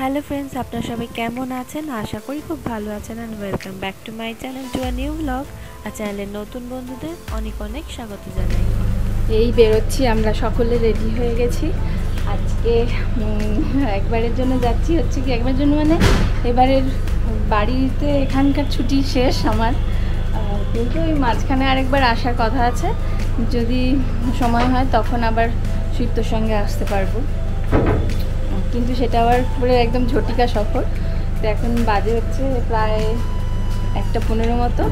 Hello friends, আপনারা সবাই কেমন আছেন? আশা করি খুব ভালো আছেন and welcome back to my channel to a new vlog. আর চ্যানেলের নতুন বন্ধুদের অনেক অনেক স্বাগত জানাই। এই বেরোচ্ছি, আমরা সকলে রেডি হয়ে গেছি। আজকে একবারের জন্য যাচ্ছি, হচ্ছে কি একবারের জন্য মানে এবারের বাড়িতে এখানকার ছুটি শেষ আমার, কিন্তু ওই মাঝখানে আরেকবার আসার কথা আছে। যদি সময় হয় তখন আবার সুইত্তর সঙ্গে আসতে পারবো, কিন্তু সেটা আবার পুরো একদম ঝটিকা সফর। তো এখন বাজে হচ্ছে প্রায় 1:15 মতো,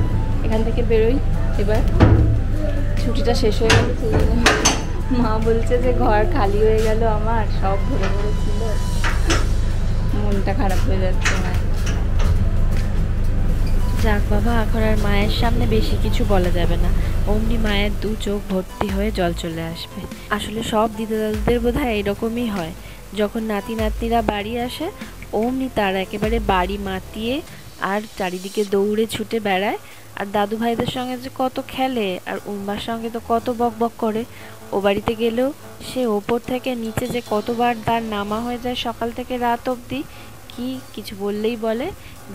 এখান থেকে বেরোই। এবার ছুটিটা শেষ হয়ে গেছে, মা বলছে যে ঘর খালি হয়ে গেল, আমার সব ভরে ভরে ছিল, মনটা খারাপ হয়ে যাচ্ছে মায়ের। যাক বাবা, এখন আর মায়ের সামনে বেশি কিছু বলা যাবে না, অমনি মায়ের দু চোখ ভর্তি হয়ে জল চলে আসবে। আসলে সব দিদা দাদুদের বোধহয় এরকমই হয়, যখন নাতি নাতনিরা বাড়ি আসে অমনি তারা একেবারে বাড়ি মাতিয়ে আর চারিদিকে দৌড়ে ছুটে বেড়ায়। আর দাদু ভাইদের সঙ্গে যে কত খেলে, আর উম্মার সঙ্গে তো কত বক বক করে। ও বাড়িতে গেলেও সে ওপর থেকে নিচে যে কতবার তার নামা হয়ে যায় সকাল থেকে রাত অবধি, কি কিছু বললেই বলে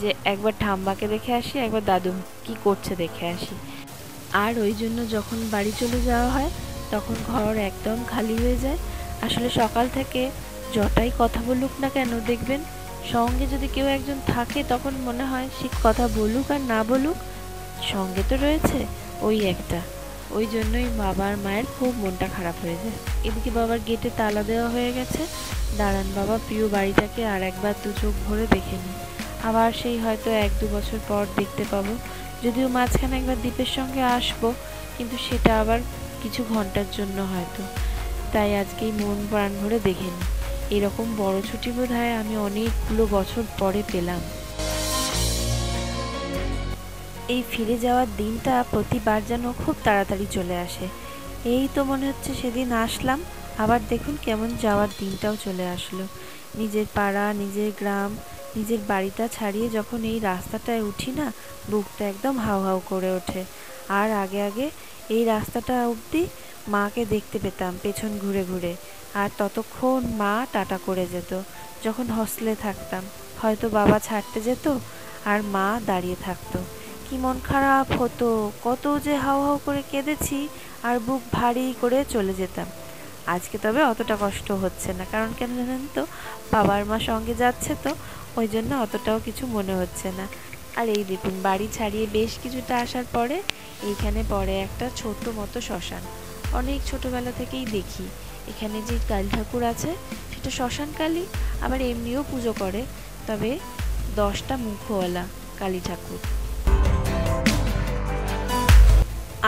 যে একবার ঠাম্মাকে দেখে আসি, একবার দাদু কি করছে দেখে আসি। আর ওই জন্য যখন বাড়ি চলে যাওয়া হয় তখন ঘর একদম খালি হয়ে যায়। আসলে সকাল থেকে যটাই কথা বলুক না কেন, দেখবেন সঙ্গে যদি কেউ একজন থাকে তখন মনে হয় সে কথা বলুক আর না বলুক সঙ্গে তো রয়েছে ওই একটা। ওই জন্যই বাবার মায়ের খুব মনটা খারাপ হয়ে যায়। এদিকে বাবার গেটে তালা দেওয়া হয়ে গেছে, দাঁড়ান বাবা প্রিয় বাড়িটাকে আর একবার দু চোখ ভরে দেখে নিই। আবার সেই হয়তো 1-2 বছর পর দেখতে পাবো, যদিও মাঝখানে একবার দ্বীপের সঙ্গে আসবো, কিন্তু সেটা আবার কিছু ঘন্টার জন্য হয়তো। তাই আজকেই মন প্রাণ ভরে দেখে নিই। এরকম বড় ছুটি বোধহয় আমি অনেকগুলো বছর পরে পেলাম। এই ফিরে যাওয়ার দিনটা প্রতিবার যেন খুব তাড়াতাড়ি চলে আসে। এই তো মনে হচ্ছে সেদিন আসলাম, আবার দেখুন কেমন যাওয়ার দিনটাও চলে আসলো। নিজের পাড়া, নিজের গ্রাম, নিজের বাড়িটা ছাড়িয়ে যখন এই রাস্তাটায় উঠি না, বুকটা একদম হাউ হাউ করে ওঠে। আর আগে আগে এই রাস্তাটা অবধি মাকে দেখতে পেতাম পেছন ঘুরে ঘুরে, আর ততক্ষণ মা টাটা করে যেত। যখন হস্টেলে থাকতাম হয়তো বাবা ছাড়তে যেত আর মা দাঁড়িয়ে থাকতো, কি মন খারাপ হতো, কত যে হাউ হাউ করে কেঁদেছি আর বুক ভারী করে চলে যেতাম। আজকে তবে অতটা কষ্ট হচ্ছে না, কারণ কেন জানেন তো, বাবার মা সঙ্গে যাচ্ছে তো, ওই জন্য অতটাও কিছু মনে হচ্ছে না। আর এই দেখুন বাড়ি ছাড়িয়ে বেশ কিছুটা আসার পরে এইখানে পড়ে একটা ছোট্ট মতো শ্মশান। অনেক ছোটবেলা থেকেই দেখি এখানে যে কালী ঠাকুর আছে সেটা শ্মশান কালী, আবার এমনিও পুজো করে, তবে 10টা মুখওয়ালা কালী ঠাকুর।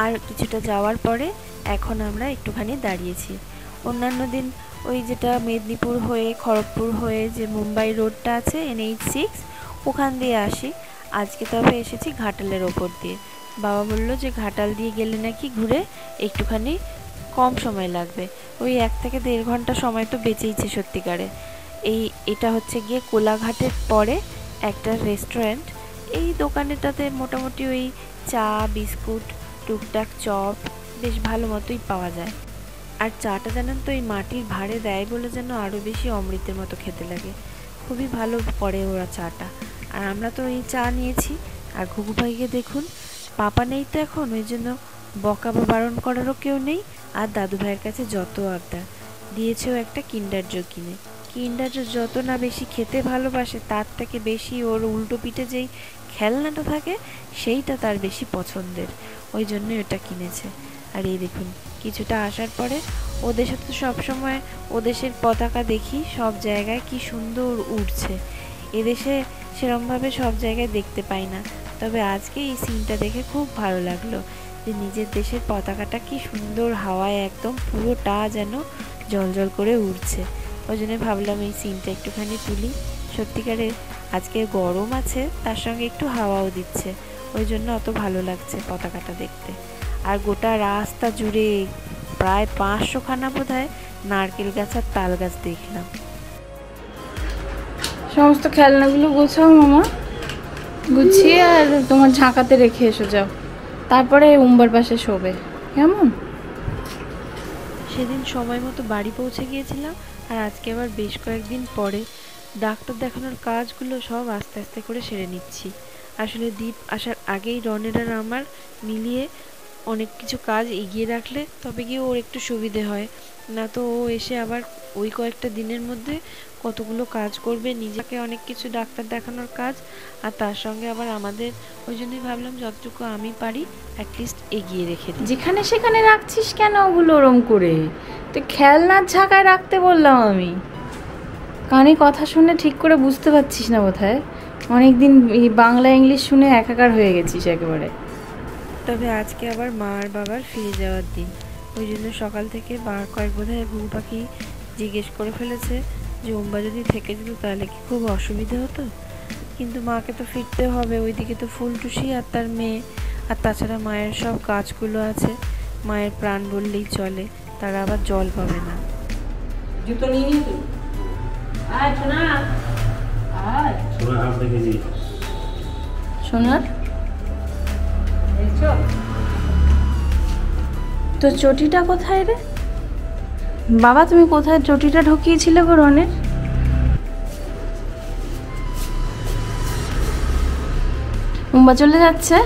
আর কিছুটা যাওয়ার পরে এখন আমরা একটুখানি দাঁড়িয়েছি। অন্যান্য দিন ওই যেটা মেদিনীপুর হয়ে খড়গপুর হয়ে যে মুম্বাই রোডটা আছে NH6, ওখান দিয়ে আসি। আজকে তবে এসেছি ঘাটালের ওপর দিয়ে। বাবা বলল যে ঘাটাল দিয়ে গেলে নাকি ঘুরে একটুখানি কম সময় লাগবে, ওই 1 থেকে 1.5 ঘন্টা সময় তো বেঁচেইছে সত্যিকারে। এটা হচ্ছে গিয়ে কোলাঘাটের পরে একটা রেস্টুরেন্ট। এই দোকানেটাতে মোটামুটি ওই চা, বিস্কুট, টুকটাক চপ বেশ ভালো মতোই পাওয়া যায়। আর চাটা জানেন তো এই মাটির ভাঁড়ে দেয় বলে যেন আরও বেশি অমৃতের মতো খেতে লাগে, খুবই ভালো করে ওরা চাটা। আর আমরা তো এই চা নিয়েছি। আর ঘুঘু ভাইকে দেখুন, পাপা নেই তো এখন, ওই জন্য বকা বা বারণ করারও কেউ নেই। আর দাদু ভাইয়ের কাছে যত আবদার, দিয়েছেও একটা কিন্ডার জয় কিনে। কিন্ডার জয় যত না বেশি খেতে ভালোবাসে, তার থেকে বেশি ওর উল্টো পিঠে যেই খেলনাটা থাকে সেইটা তার বেশি পছন্দের, ওই জন্যই ওটা কিনেছে। আর এই দেখুন কিছুটা আসার পরে ও দেশে তো সবসময় ও দেশের পতাকা দেখি সব জায়গায় কি সুন্দর উড়ছে, এদেশে সেরমভাবে সব জায়গায় দেখতে পাই না। তবে আজকে এই সিনটা দেখে খুব ভালো লাগলো যে নিজের দেশের পতাকাটা কি সুন্দর হাওয়ায় একদম পুরোটা যেন জ্বলজ্বল করে উড়ছে। ওই জন্য ভাবলাম এই সিনটা একটুখানি তুলি। সত্যিকারের আজকে গরম আছে, তার সঙ্গে একটু হাওয়াও দিচ্ছে, ওই জন্য অত ভালো লাগছে পতাকাটা দেখতে। আর গোটা রাস্তা জুড়ে প্রায় 500খানা বোধহয় নারকেল গাছ আর তাল গাছ দেখলাম। সমস্ত খেলনাগুলো গোছাও মামা, গুছিয়ে আর তোমার ঝাঁকাতে রেখে এসে যাও, তারপরে উম্বার পাশে শোবে, কেমন? সেদিন সময় মতো বাড়ি পৌঁছে গিয়েছিলাম, আর আজকে আবার বেশ কয়েকদিন পরে ডাক্তার দেখানোর কাজগুলো সব আস্তে আস্তে করে সেরে নিচ্ছি। আসলে দীপ আসার আগেই রনের আর আমার মিলিয়ে অনেক কিছু কাজ এগিয়ে রাখলে তবে গিয়ে ওর একটু সুবিধে হয়, না তো ও এসে আবার ওই কয়েকটা দিনের মধ্যে কতগুলো কাজ করবে, নিজেকে অনেক কিছু ডাক্তার দেখানোর কাজ, আর তার সঙ্গে আবার আমাদের। ওই জন্যই ভাবলাম যতটুকু আমি পারি অ্যাটলিস্ট এগিয়ে রেখে দিই। যেখানে সেখানে রাখছিস কেন ওগুলো ওরম করে? তো খেলনার ঝাঁকায় রাখতে বললাম আমি। কানে কথা শুনে ঠিক করে বুঝতে পারছিস না বোধহয়। অনেকদিন এই বাংলা ইংলিশ শুনে একাকার হয়ে গেছিস একেবারে। তবে আজকে আবার মা আর বাবার ফিরে যাওয়ার দিন, ওই জন্য সকাল থেকে কয়েক বোধহয় ঘুঘু পাখি জিজ্ঞেস করে ফেলেছে যে ওম্বা যদি থেকে যেত তাহলে কি খুব অসুবিধা হতো। কিন্তু মাকে তো ফিরতে হবে, ওইদিকে তো ফুলটুসি আর তার মেয়ে, আর তাছাড়া মায়ের সব গাছগুলো আছে, মায়ের প্রাণ বললেই চলে, তারা আবার জল পাবে না। জুতো নিয়ে নিয়ে তুই আয় সোনা, আয় সোনা হাত দেখে জি সোনার তো চটিটা কোথায় রে বাবা? তুমি কোথায় চটিটা ঢুকিয়েছিলে গো রনের? মুম্বা চলে যাচ্ছে,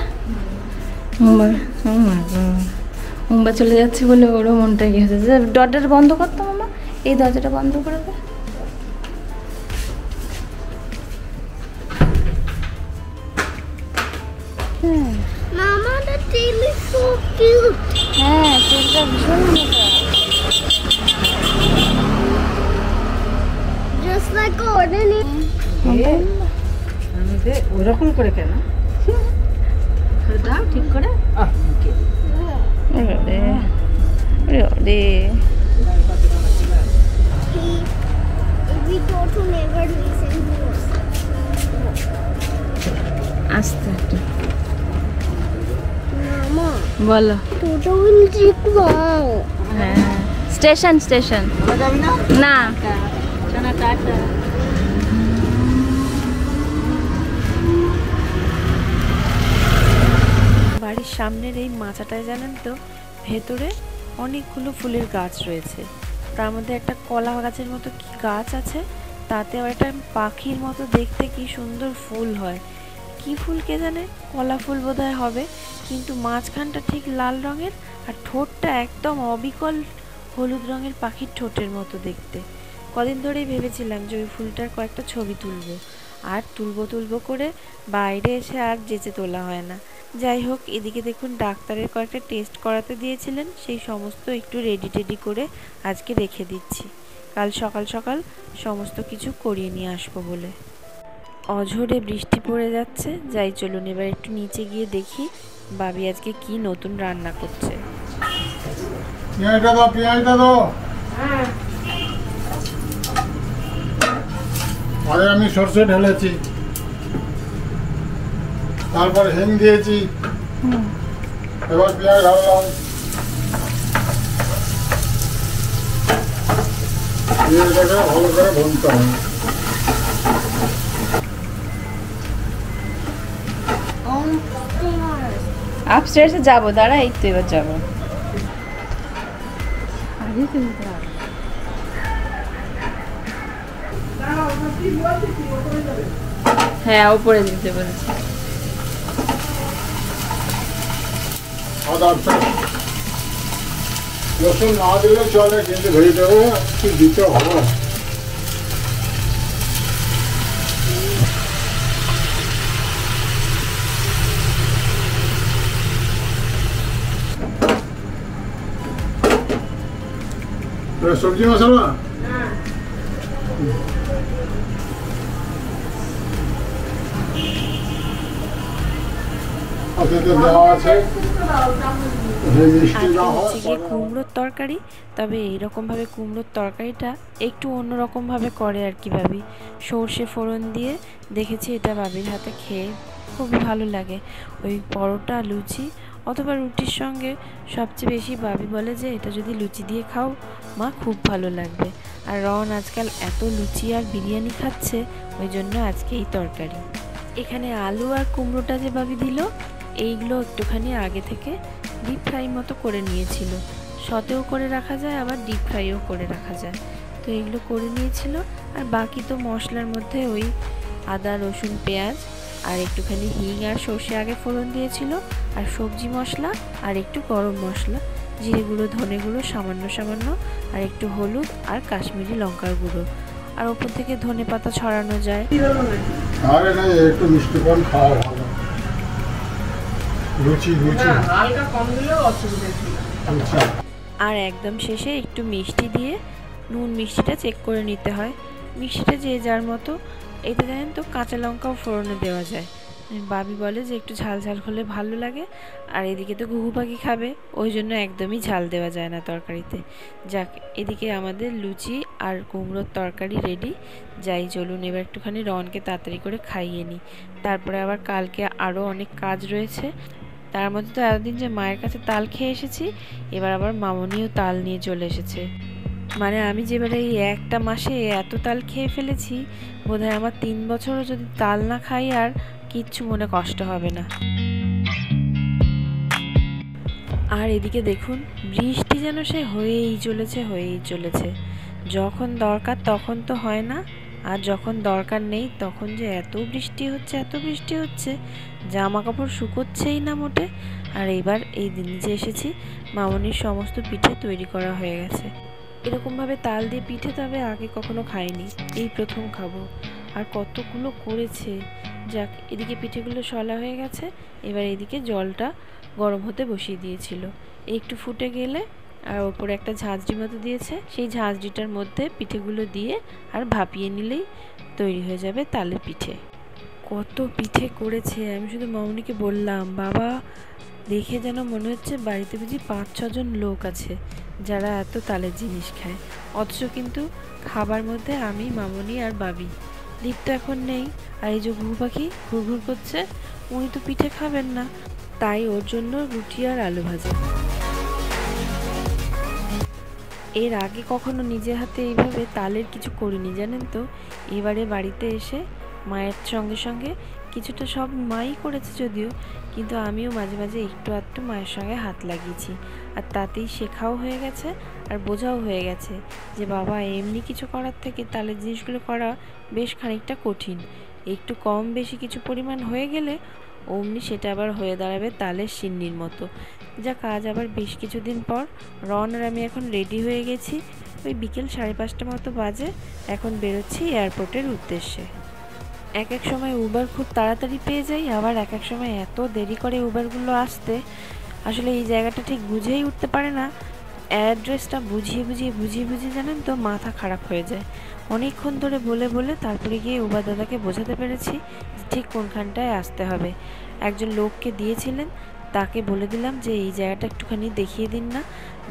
মুম্বা চলে যাচ্ছে বলে ওরও মনটা কি হচ্ছে। দরজাটা বন্ধ করতো মামা, এই দরজাটা বন্ধ করে দে। Mama, the tail is so cute. হ্যাঁ চটিটা ভীষণ মোটা। Just like ordinary. ওরকম করে কেন? দাও ঠিক করে। If we go to never listen to us. আস্তে একটু Mama, বলো। Toto will take wow. হ্যাঁ স্টেশন স্টেশন না সোনা টাটা। বাড়ির সামনের এই মাচাটায় জানেন তো ভেতরে অনেকগুলো ফুলের গাছ রয়েছে, তার মধ্যে একটা কলা গাছের মতো কি গাছ আছে, তাতে আবার একটা পাখির মতো দেখতে কি সুন্দর ফুল হয়। কি ফুল কে জানে, কলা ফুল বোধহয় হবে, কিন্তু মাঝখানটা ঠিক লাল রঙের আর ঠোঁটটা একদম অবিকল হলুদ রঙের পাখির ঠোঁটের মতো দেখতে। কদিন ধরেই ভেবেছিলাম যে ওই ফুলটার কয়েকটা ছবি তুলবো, আর তুলবো করে বাইরে এসে আর যেচে তোলা হয় না। যাই হোক, এদিকে দেখুন ডাক্তারের কয়েকটা টেস্ট করাতে দিয়েছিলেন, সেই সমস্ত একটু রেডি টেডি করে আজকে রেখে দিচ্ছি, কাল সকাল সকাল সমস্ত কিছু করিয়ে নিয়ে আসবো বলে। অঝোরে বৃষ্টি পড়ে যাচ্ছে, যাই চলুন এবার একটু নিচে গিয়ে দেখি বাবি আজকে কি নতুন রান্না করছে। পেঁয়াজটা দাও। আরে আমি সরষে ঢেলেছি, তারপর হিং দিয়েছি, এবার পেঁয়াজ ঢাললাম, পেঁয়াজটাকে ভালো করে ভুনতে হবে। আপস্টেয়ার্সে যাবো, দাঁড়া এই তো এবার যাবো। হ্যাঁ উপরে দিতে বলেছি। আদা রসুন না দিলে চলে, কিন্তু ভেজিটেবল একটু দিতে হবে। সবজি মশলা কুমড়োর তরকারি, তবে এইরকমভাবে কুমড়োর তরকারিটা একটু অন্যরকমভাবে করে আর কি ভাবি, সর্ষে ফোড়ন দিয়ে দেখেছি, এটা বাবির হাতে খেয়ে খুবই ভালো লাগে। ওই পরোটা লুচি অথবা রুটির সঙ্গে সবচেয়ে বেশি বাবি বলে যে এটা যদি লুচি দিয়ে খাও মা খুব ভালো লাগবে। আর রন আজকাল এত লুচি আর বিরিয়ানি খাচ্ছে, ওই জন্য আজকে এই তরকারি। এখানে আলু আর কুমড়োটা যে বাবি দিল, এইগুলো একটুখানি আগে থেকে ডিপ ফ্রাই মতো করে নিয়েছিল, সতেও করে রাখা যায় আবার ডিপ ফ্রাইও করে রাখা যায়। তো তো এগুলো করে নিয়েছিল। আর বাকি তো মশলার মধ্যে ওই আদা রসুন পেঁয়াজ আর একটুখানি হিং আর সর্ষে আগে ফোড়ন দিয়েছিল, আর সবজি মশলা আর একটু গরম মশলা, জিরে গুঁড়ো ধনে গুঁড়ো সামান্য সামান্য, আর একটু হলুদ আর কাশ্মীরি লঙ্কার গুঁড়ো, আর ওপর থেকে ধনে পাতা ছড়ানো যায়। আরে না, একটু মিষ্টি কম খাওয়া ভালো, লুচি লুচি হালকা কম দিলেও অসুবিধা ছিল। আচ্ছা। আর একদম শেষে একটু মিষ্টি দিয়ে নুন মিষ্টিটা চেক করে নিতে হয়। মিষ্টিটা যে যার মতো। এতে জানেন তো কাঁচা লঙ্কাও ফোড়নে দেওয়া যায়। বাবি বলে যে একটু ঝাল ঝাল হলে ভালো লাগে, আর এদিকে তো ঘুঘু পাখি খাবে, ওই জন্য একদমই ঝাল দেওয়া যায় না তরকারিতে। যাক, এদিকে আমাদের লুচি আর কুমড়োর তরকারি রেডি। যাই চলুন এবার একটুখানি রনকে তাড়াতাড়ি করে খাইয়ে নিই, তারপরে আবার কালকে আরও অনেক কাজ রয়েছে। তার মধ্যে তো এতদিন যে মায়ের কাছে তাল খেয়ে এসেছি, এবার আবার মামনিও তাল নিয়ে চলে এসেছে। মানে আমি যেবারে এই একটা মাসে এত তাল খেয়ে ফেলেছি, বোধহয় আমার 3 বছরও যদি তাল না খাই আর কিচ্ছু মনে কষ্ট হবে না। আর এদিকে দেখুন বৃষ্টি যেন সে হয়েই চলেছে। যখন দরকার তখন তো হয় না, আর যখন দরকার নেই তখন যে এত বৃষ্টি হচ্ছে জামা কাপড় শুকোচ্ছেই না মোটে। আর এইবার এই দিন যে এসেছি, মামনির সমস্ত পিঠে তৈরি করা হয়ে গেছে। এরকমভাবে তাল দিয়ে পিঠে তবে আগে কখনো খাইনি, এই প্রথম খাবো। আর কতগুলো করেছে। যাক, এদিকে পিঠেগুলো সলা হয়ে গেছে। এবার এদিকে জলটা গরম হতে বসিয়ে দিয়েছিল, একটু ফুটে গেলে আর ওপরে একটা ঝাঁঝরি মতো দিয়েছে, সেই ঝাঁঝরিটার মধ্যে পিঠেগুলো দিয়ে আর ভাপিয়ে নিলেই তৈরি হয়ে যাবে তালের পিঠে। কত পিঠে করেছে! আমি শুধু মামনিকে বললাম, বাবা দেখে যেন মনে হচ্ছে বাড়িতে বুঝি 5-6 জন লোক আছে যারা এত তালের জিনিস খায়, অথচ কিন্তু খাবার মধ্যে আমি, মামনি আর বাবি। দীপ তো এখন নেই, আর এই যে ঘুঘু পাখি ঘুরঘুর করছে, উনি তো পিঠে খাবেন না, তাই ওর জন্য রুটি আর আলু ভাজা। এর আগে কখনো নিজে হাতে এইভাবে তালের কিছু করিনি জানেন তো। এবারে বাড়িতে এসে মায়ের সঙ্গে সঙ্গে কিছুটা সব মাই করেছে যদিও, কিন্তু আমিও মাঝে মাঝে একটু আধটু মায়ের সঙ্গে হাত লাগিয়েছি, আর তাতেই শেখাও হয়ে গেছে আর বোঝাও হয়ে গেছে যে বাবা এমনি কিছু করার থেকে তালের জিনিসগুলো করা বেশ খানিকটা কঠিন। একটু কম বেশি কিছু পরিমাণ হয়ে গেলে অমনি সেটা আবার হয়ে দাঁড়াবে তালের সিন্নির মতো। যা কাজ আবার বেশ কিছুদিন পর রন আর আমি এখন রেডি হয়ে গেছি। ওই বিকেল 5:30 মতো বাজে, এখন বেরোচ্ছি এয়ারপোর্টের উদ্দেশ্যে। এক এক সময় উবার খুব তাড়াতাড়ি পেয়ে যাই, আবার এক এক সময় এত দেরি করে উবারগুলো আসতে, আসলে এই জায়গাটা ঠিক বুঝেই উঠতে পারে না। অ্যাড্রেসটা বুঝিয়ে জানেন তো মাথা খারাপ হয়ে যায়। অনেকক্ষণ ধরে বলে তারপরে গিয়ে উবার দাদাকে বোঝাতে পেরেছি যে ঠিক কোনখানটায় আসতে হবে। একজন লোককে দিয়েছিলেন, তাকে বলে দিলাম যে এই জায়গাটা একটুখানি দেখিয়ে দিন না,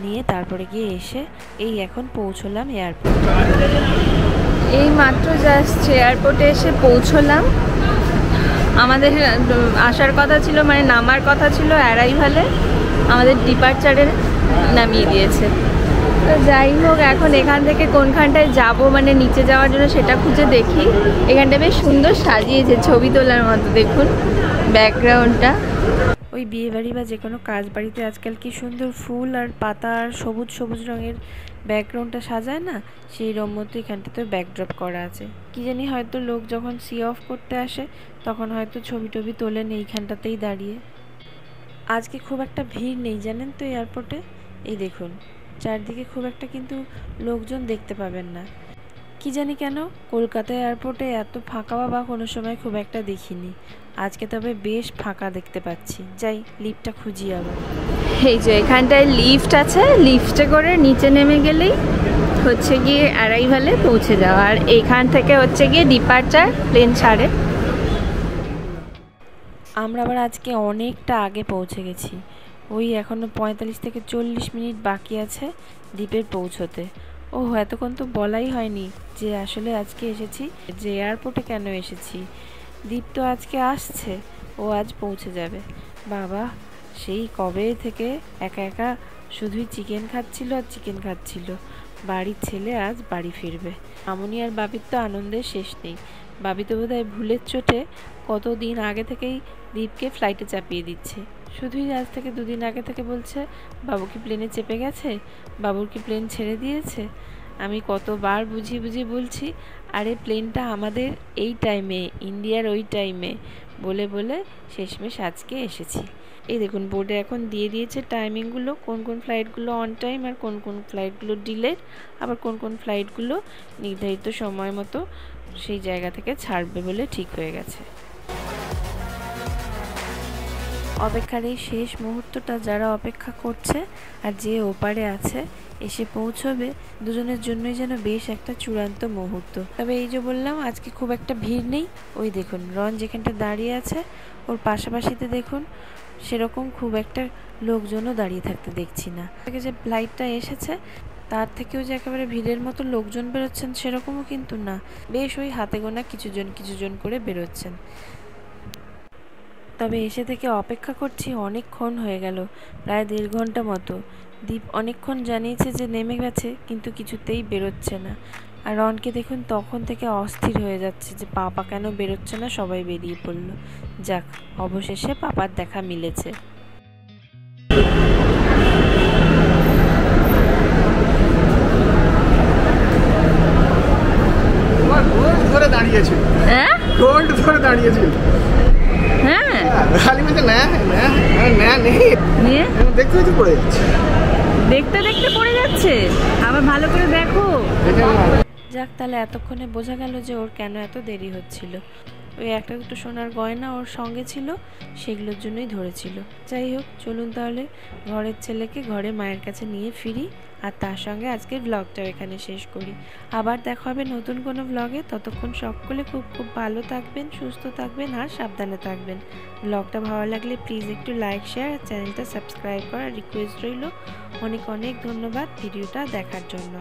নিয়ে তারপরে গিয়ে এসে এই এখন পৌঁছলাম এয়ারপোর্ট। এই মাত্র জাস্ট এয়ারপোর্টে এসে পৌঁছলাম। আমাদের আসার কথা ছিল, মানে নামার কথা ছিল অ্যারাইভালে, আমাদের ডিপার্চারে নামিয়ে দিয়েছে। তো যাই হোক, এখন এখান থেকে কোনখানটায় যাব, মানে নিচে যাওয়ার জন্য সেটা খুঁজে দেখি। এখানটা বেশ সুন্দর সাজিয়েছে, ছবি তোলার মতো, দেখুন ব্যাকগ্রাউন্ডটা। ওই বিয়েবাড়ি বা যে কোনো কাজ বাড়িতে আজকাল কি সুন্দর ফুল আর পাতা আর সবুজ সবুজ রঙের ব্যাকগ্রাউন্ডটা সাজায় না, সেই রকম মতো এখানটাতে ব্যাকড্রপ করা আছে। কি জানি হয়তো লোক যখন সি অফ করতে আসে তখন হয়তো ছবি টবি তোলেন এইখানটাতেই দাঁড়িয়ে। আজকে খুব একটা ভিড় নেই জানেন তো এয়ারপোর্টে। এই দেখুন চারদিকে খুব একটা কিন্তু লোকজন দেখতে পাবেন না। কি জানি কেন কলকাতা এয়ারপোর্টে এত ফাঁকা বা কোনো সময় খুব একটা দেখিনি, আজকে তবে বেশ ফাঁকা দেখতে পাচ্ছি। যাই লিফটটা খুঁজি আবার। এই যে এখানটায় লিফট আছে, লিফটে করে নিচে নেমে গেলেই হচ্ছে গিয়ে অ্যারাইভালে পৌঁছে যাওয়া, আর এখান থেকে হচ্ছে গিয়ে ডিপার্চার, প্লেন ছাড়ে। আমরা আবার আজকে অনেকটা আগে পৌঁছে গেছি, ওই এখনও 45 থেকে 40 মিনিট বাকি আছে দ্বীপের পৌঁছতে। ও এতক্ষণ তো বলাই হয়নি যে আসলে আজকে এসেছি, যে এয়ারপোর্টে কেন এসেছি। দ্বীপ তো আজকে আসছে, ও আজ পৌঁছে যাবে। বাবা সেই কবে থেকে একা একা শুধুই চিকেন খাচ্ছিল। বাড়ির ছেলে আজ বাড়ি ফিরবে। মামনি আর বাবির তো আনন্দের শেষ নেই। বাবি তো বোধহয় ভুলের চোটে কতদিন আগে থেকেই দ্বীপকে ফ্লাইটে চাপিয়ে দিচ্ছে। শুধুই আজ থেকে 2 দিন আগে থেকে বলছে বাবু কি প্লেনে চেপে গেছে, বাবুর কি প্লেন ছেড়ে দিয়েছে। আমি কতবার বুঝিয়ে বুঝিয়ে বলছি, আরে প্লেনটা আমাদের এই টাইমে, ইন্ডিয়ার ওই টাইমে বলে বলে শেষমেশ আজকে এসেছি। এই দেখুন বোর্ডে এখন দিয়ে দিয়েছে টাইমিংগুলো, কোন কোন ফ্লাইটগুলো অন টাইম আর কোন কোন ফ্লাইটগুলো ডিলেড, আবার কোন কোন ফ্লাইটগুলো নির্ধারিত সময় মতো সেই জায়গা থেকে ছাড়বে বলে ঠিক হয়ে গেছে। অপেক্ষার এই শেষ মুহূর্তটা যারা অপেক্ষা করছে আর যে ওপারে আছে এসে পৌঁছবে, দুজনের জন্যই যেন বেশ একটা চূড়ান্ত মুহূর্ত। তবে এই যে বললাম আজকে খুব একটা ভিড় নেই। ওই দেখুন রন যেখানটা দাঁড়িয়ে আছে ওর পাশাপাশিতে দেখুন সেরকম খুব একটা লোকজনও দাঁড়িয়ে থাকতে দেখছি না। থেকে যে ফ্লাইটটা এসেছে তার থেকেও যে একেবারে ভিড়ের মতো লোকজন বেরোচ্ছেন সেরকমও কিন্তু না, বেশ ওই হাতে গোনা কিছুজন করে বেরোচ্ছেন। তবে এসে থেকে অপেক্ষা করছি অনেকক্ষণ হয়ে গেল, প্রায় 1.5 ঘন্টা মতো। দীপ অনেকক্ষণ জানিয়েছে যে নেমে গেছে, কিন্তু কিছুতেই বেরোচ্ছে না। আর রনকে দেখুন তখন থেকে অস্থির হয়ে যাচ্ছে যে পাপা কেন বেরোচ্ছে না, সবাই বেরিয়ে পড়লো। যাক, অবশেষে পাপার দেখা মিলেছে। ধরে দাঁড়িয়েছিল, হ্যাঁ গোল্ড ধরে দাঁড়িয়েছিল। হ্যাঁ খালি মধ্যে নেই নিয়ে দেখতে দেখতে পড়ে যাচ্ছে, দেখতে দেখতে পড়ে যাচ্ছে, আবার ভালো করে দেখো। যাক, তাহলে এতক্ষণে বোঝা গেল যে ওর কেন এত দেরি হচ্ছিল। ওই একটা দুটো সোনার গয়না ওর সঙ্গে ছিল, সেগুলোর জন্যই ধরেছিল। যাই হোক, চলুন তাহলে ঘরের ছেলেকে ঘরে মায়ের কাছে নিয়ে ফিরি, আর তার সঙ্গে আজকের ব্লগটাও এখানে শেষ করি। আবার দেখা হবে নতুন কোনো ব্লগে। ততক্ষণ সকলে খুব খুব ভালো থাকবেন, সুস্থ থাকবেন আর সাবধানে থাকবেন। ব্লগটা ভালো লাগলে প্লিজ একটু লাইক, শেয়ার আর চ্যানেলটা সাবস্ক্রাইব করার রিকোয়েস্ট রইল। অনেক অনেক ধন্যবাদ ভিডিওটা দেখার জন্য।